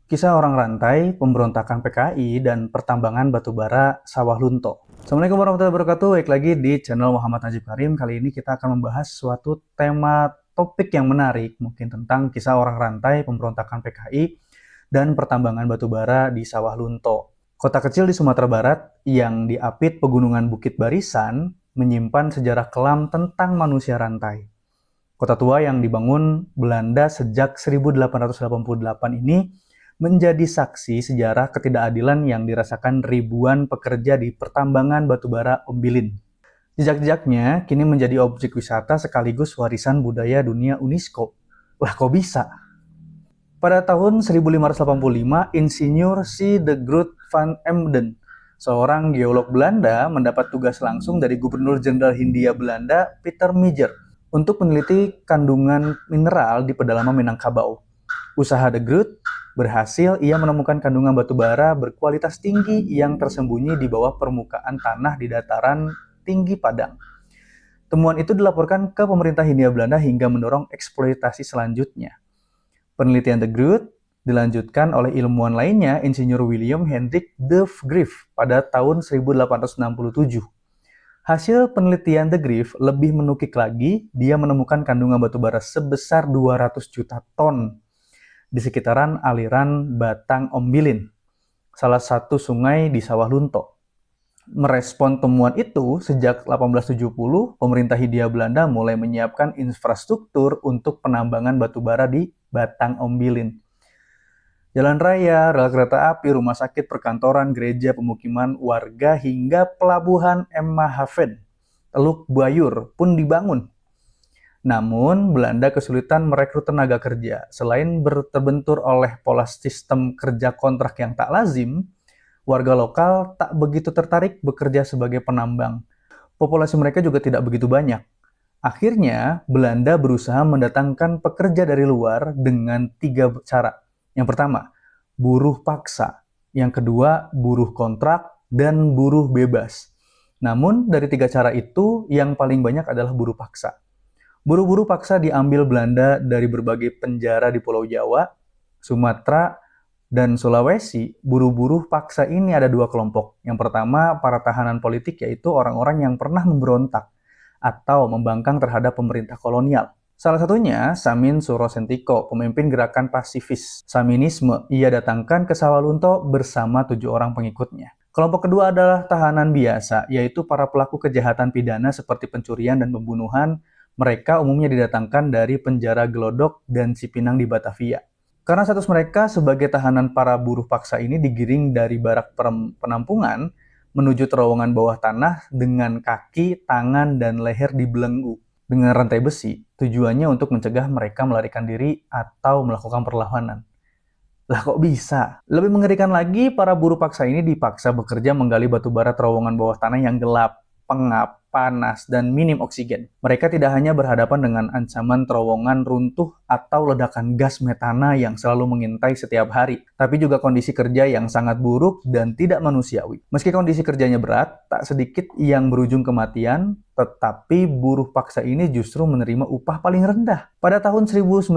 Kisah orang rantai, pemberontakan PKI, dan pertambangan batubara Sawah Lunto. Assalamualaikum warahmatullahi wabarakatuh. Baik lagi di channel Muhammad Najib Karim. Kali ini kita akan membahas suatu tema topik yang menarik, mungkin tentang kisah orang rantai, pemberontakan PKI, dan pertambangan batubara di Sawah Lunto. Kota kecil di Sumatera Barat yang diapit pegunungan Bukit Barisan menyimpan sejarah kelam tentang manusia rantai. Kota tua yang dibangun Belanda sejak 1888 ini menjadi saksi sejarah ketidakadilan yang dirasakan ribuan pekerja di pertambangan batubara Ombilin. Jejak-jejaknya kini menjadi objek wisata sekaligus warisan budaya dunia UNESCO. Lah kok bisa? Pada tahun 1585, Insinyur C. de Groot van Emden, seorang geolog Belanda, mendapat tugas langsung dari Gubernur Jenderal Hindia Belanda, Peter Meijer, untuk meneliti kandungan mineral di pedalaman Minangkabau. Usaha de Groot berhasil, ia menemukan kandungan batu bara berkualitas tinggi yang tersembunyi di bawah permukaan tanah di dataran tinggi Padang. Temuan itu dilaporkan ke pemerintah Hindia Belanda hingga mendorong eksploitasi selanjutnya. Penelitian de Groot dilanjutkan oleh ilmuwan lainnya, Insinyur William Hendrik de Greef pada tahun 1867. Hasil penelitian de Greef lebih menukik lagi, dia menemukan kandungan batu bara sebesar 200 juta ton di sekitaran aliran Batang Ombilin, salah satu sungai di Sawah Lunto. Merespon temuan itu, sejak 1870, pemerintah Hindia Belanda mulai menyiapkan infrastruktur untuk penambangan batu bara di Batang Ombilin. Jalan raya, rel kereta api, rumah sakit, perkantoran, gereja, pemukiman warga, hingga pelabuhan Emmahaven, Teluk Bayur pun dibangun. Namun, Belanda kesulitan merekrut tenaga kerja. Selain terbentur oleh pola sistem kerja kontrak yang tak lazim, warga lokal tak begitu tertarik bekerja sebagai penambang. Populasi mereka juga tidak begitu banyak. Akhirnya, Belanda berusaha mendatangkan pekerja dari luar dengan 3 cara. Yang pertama, buruh paksa. Yang kedua, buruh kontrak, dan buruh bebas. Namun, dari 3 cara itu, yang paling banyak adalah buruh paksa. Buruh-buruh paksa diambil Belanda dari berbagai penjara di Pulau Jawa, Sumatera, dan Sulawesi. Buruh-buruh paksa ini ada 2 kelompok. Yang pertama, para tahanan politik, yaitu orang-orang yang pernah memberontak atau membangkang terhadap pemerintah kolonial. Salah satunya Samin Suro Sentiko, pemimpin gerakan pasifis Saminisme. Ia datangkan ke Sawah Lunto bersama 7 orang pengikutnya. Kelompok kedua adalah tahanan biasa, yaitu para pelaku kejahatan pidana seperti pencurian dan pembunuhan. Mereka umumnya didatangkan dari penjara Glodok dan Cipinang di Batavia. Karena status mereka sebagai tahanan, para buruh paksa ini digiring dari barak penampungan menuju terowongan bawah tanah dengan kaki, tangan, dan leher dibelenggu dengan rantai besi. Tujuannya untuk mencegah mereka melarikan diri atau melakukan perlawanan. Lah kok bisa? Lebih mengerikan lagi, para buruh paksa ini dipaksa bekerja menggali batu bara terowongan bawah tanah yang gelap, pengap, panas, dan minim oksigen. Mereka tidak hanya berhadapan dengan ancaman terowongan runtuh atau ledakan gas metana yang selalu mengintai setiap hari, tapi juga kondisi kerja yang sangat buruk dan tidak manusiawi. Meski kondisi kerjanya berat, tak sedikit yang berujung kematian, tetapi buruh paksa ini justru menerima upah paling rendah. Pada tahun 1905,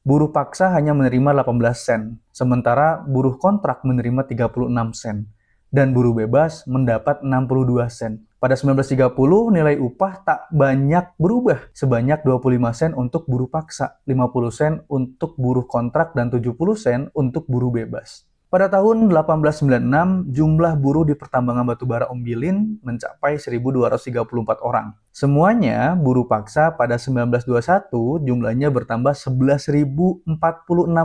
buruh paksa hanya menerima 18 sen, sementara buruh kontrak menerima 36 sen, dan buruh bebas mendapat 62 sen. Pada 1930, nilai upah tak banyak berubah, sebanyak 25 sen untuk buruh paksa, 50 sen untuk buruh kontrak, dan 70 sen untuk buruh bebas. Pada tahun 1896, jumlah buruh di pertambangan batubara Ombilin mencapai 1.234 orang. Semuanya buruh paksa. Pada 1921, jumlahnya bertambah 11.046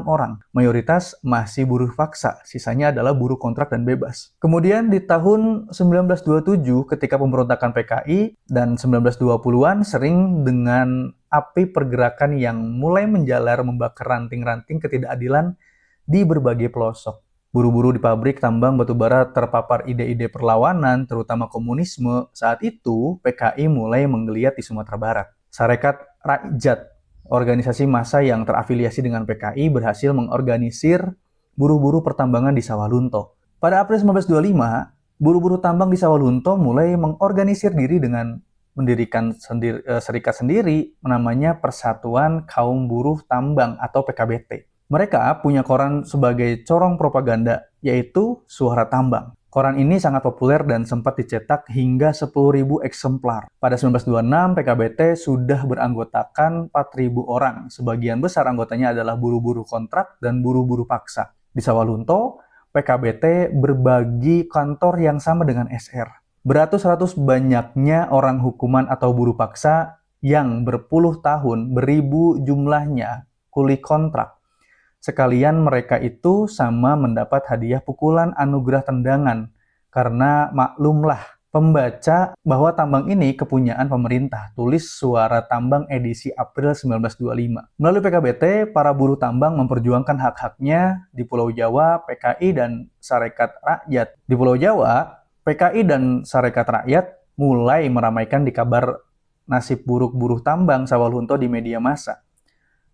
orang. Mayoritas masih buruh paksa, sisanya adalah buruh kontrak dan bebas. Kemudian di tahun 1927, ketika pemberontakan PKI, dan 1920-an sering dengan api pergerakan yang mulai menjalar membakar ranting-ranting ketidakadilan di berbagai pelosok. Buruh-buruh di pabrik tambang batubara terpapar ide-ide perlawanan, terutama komunisme. Saat itu, PKI mulai menggeliat di Sumatera Barat. Sarekat Rakyat, organisasi massa yang terafiliasi dengan PKI, berhasil mengorganisir buruh-buruh pertambangan di Sawah Lunto. Pada April 1925, buruh-buruh tambang di Sawah Lunto mulai mengorganisir diri dengan mendirikan serikat sendiri, namanya Persatuan Kaum Buruh Tambang atau PKBT. Mereka punya koran sebagai corong propaganda, yaitu Suara Tambang. Koran ini sangat populer dan sempat dicetak hingga 10.000 eksemplar. Pada 1926, PKBT sudah beranggotakan 4.000 orang. Sebagian besar anggotanya adalah buruh-buruh kontrak dan buruh-buruh paksa. Di Sawalunto, PKBT berbagi kantor yang sama dengan SR. Beratus-ratus banyaknya orang hukuman atau buruh paksa yang berpuluh tahun, beribu jumlahnya, kuli kontrak. Sekalian mereka itu sama mendapat hadiah pukulan anugerah tendangan, karena maklumlah pembaca bahwa tambang ini kepunyaan pemerintah. Tulis Suara Tambang edisi April 1925. Melalui PKBT, para buruh tambang memperjuangkan hak-haknya di Pulau Jawa, PKI, dan Sarekat Rakyat. Di Pulau Jawa, PKI dan Sarekat Rakyat mulai meramaikan di kabar nasib buruk buruh tambang Sawalunto di media massa.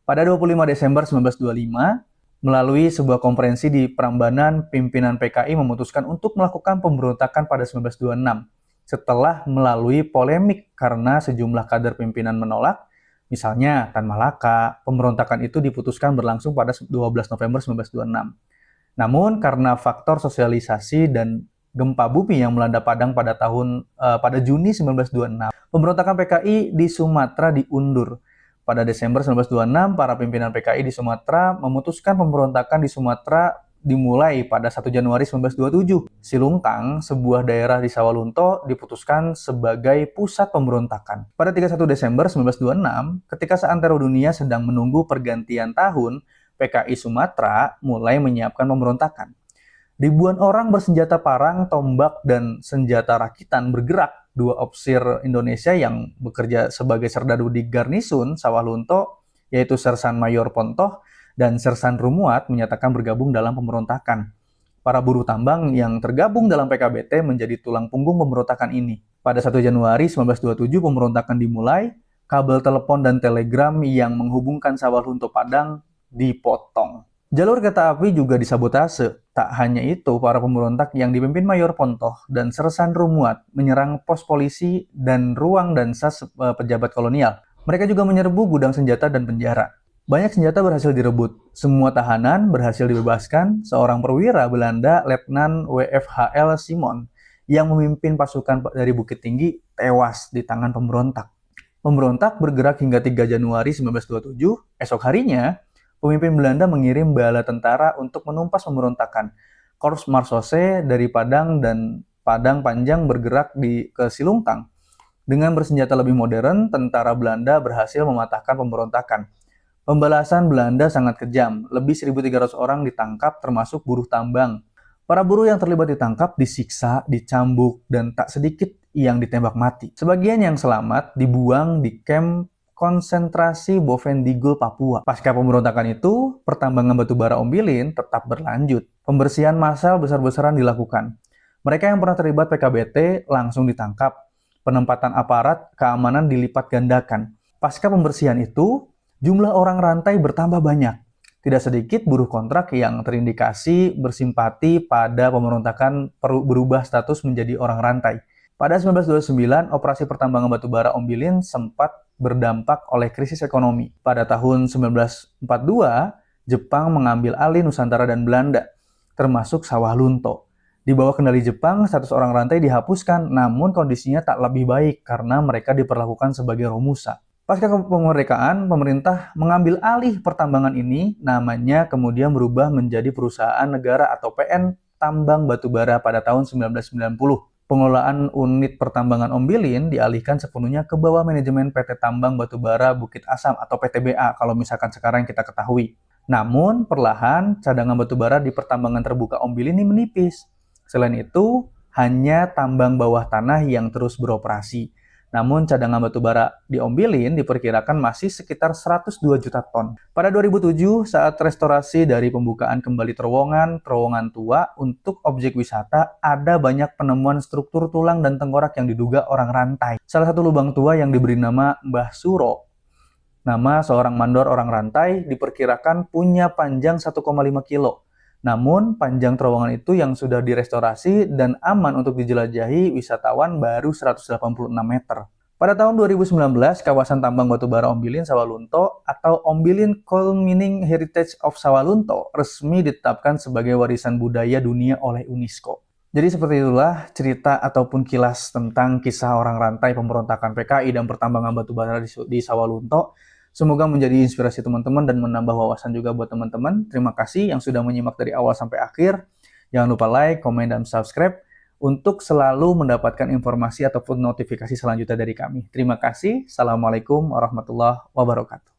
Pada 25 Desember 1925, melalui sebuah konferensi di Prambanan, pimpinan PKI memutuskan untuk melakukan pemberontakan pada 1926. Setelah melalui polemik karena sejumlah kader pimpinan menolak, misalnya Tan Malaka, pemberontakan itu diputuskan berlangsung pada 12 November 1926. Namun karena faktor sosialisasi dan gempa bumi yang melanda Padang pada Juni 1926, pemberontakan PKI di Sumatera diundur. Pada Desember 1926, para pimpinan PKI di Sumatera memutuskan pemberontakan di Sumatera dimulai pada 1 Januari 1927. Silungkang, sebuah daerah di Sawalunto, diputuskan sebagai pusat pemberontakan. Pada 31 Desember 1926, ketika seantero dunia sedang menunggu pergantian tahun, PKI Sumatera mulai menyiapkan pemberontakan. Ribuan orang bersenjata parang, tombak, dan senjata rakitan bergerak. Dua opsir Indonesia yang bekerja sebagai serdadu di Garnisun Sawalunto, yaitu Sersan Mayor Pontoh dan Sersan Rumuat, menyatakan bergabung dalam pemberontakan. Para buruh tambang yang tergabung dalam PKBT menjadi tulang punggung pemberontakan ini. Pada 1 Januari 1927, pemberontakan dimulai. Kabel telepon dan telegram yang menghubungkan Sawalunto Padang dipotong. Jalur kereta api juga disabotase. Tak hanya itu, para pemberontak yang dipimpin Mayor Pontoh dan Sersan Rumuat menyerang pos polisi dan ruang dansas pejabat kolonial. Mereka juga menyerbu gudang senjata dan penjara. Banyak senjata berhasil direbut. Semua tahanan berhasil dibebaskan. Seorang perwira Belanda, Letnan WFHL Simon, yang memimpin pasukan dari Bukit Tinggi, tewas di tangan pemberontak. Pemberontak bergerak hingga 3 Januari 1927. Esok harinya, pemimpin Belanda mengirim bala tentara untuk menumpas pemberontakan. Korps Marsose dari Padang dan Padang Panjang bergerak ke Silungkang. Dengan bersenjata lebih modern, tentara Belanda berhasil mematahkan pemberontakan. Pembalasan Belanda sangat kejam. Lebih 1.300 orang ditangkap, termasuk buruh tambang. Para buruh yang terlibat ditangkap, disiksa, dicambuk, dan tak sedikit yang ditembak mati. Sebagian yang selamat dibuang di kamp konsentrasi Bovendigul, Papua. Pasca pemberontakan itu, pertambangan batubara Ombilin tetap berlanjut. Pembersihan massal besar-besaran dilakukan. Mereka yang pernah terlibat PKBT langsung ditangkap. Penempatan aparat keamanan dilipat gandakan. Pasca pembersihan itu, jumlah orang rantai bertambah banyak. Tidak sedikit buruh kontrak yang terindikasi bersimpati pada pemberontakan berubah status menjadi orang rantai. Pada 1929, operasi pertambangan batubara Ombilin sempat berdampak oleh krisis ekonomi. Pada tahun 1942, Jepang mengambil alih Nusantara dan Belanda, termasuk Sawalunto. Di bawah kendali Jepang, status orang rantai dihapuskan, namun kondisinya tak lebih baik karena mereka diperlakukan sebagai romusa. Pasca kemerdekaan, pemerintah mengambil alih pertambangan ini, namanya kemudian berubah menjadi Perusahaan Negara atau PN Tambang Batubara pada tahun 1990. Pengelolaan unit pertambangan Ombilin dialihkan sepenuhnya ke bawah manajemen PT Tambang Batubara Bukit Asam atau PTBA kalau misalkan sekarang kita ketahui. Namun, perlahan cadangan batubara di pertambangan terbuka Ombilin ini menipis. Selain itu, hanya tambang bawah tanah yang terus beroperasi. Namun cadangan batubara di Ombilin diperkirakan masih sekitar 102 juta ton. Pada 2007, saat restorasi dari pembukaan kembali terowongan tua untuk objek wisata, ada banyak penemuan struktur tulang dan tengkorak yang diduga orang rantai. Salah satu lubang tua yang diberi nama Mbah Suro, nama seorang mandor orang rantai, diperkirakan punya panjang 1,5 kilo. Namun, panjang terowongan itu yang sudah direstorasi dan aman untuk dijelajahi wisatawan baru 186 meter. Pada tahun 2019, kawasan tambang batubara Ombilin Sawalunto atau Ombilin Coal Mining Heritage of Sawalunto resmi ditetapkan sebagai warisan budaya dunia oleh UNESCO. Jadi seperti itulah cerita ataupun kilas tentang kisah orang rantai pemberontakan PKI dan pertambangan batubara di Sawalunto. Semoga menjadi inspirasi teman-teman dan menambah wawasan juga buat teman-teman. Terima kasih yang sudah menyimak dari awal sampai akhir. Jangan lupa like, komen, dan subscribe untuk selalu mendapatkan informasi ataupun notifikasi selanjutnya dari kami. Terima kasih. Assalamualaikum warahmatullahi wabarakatuh.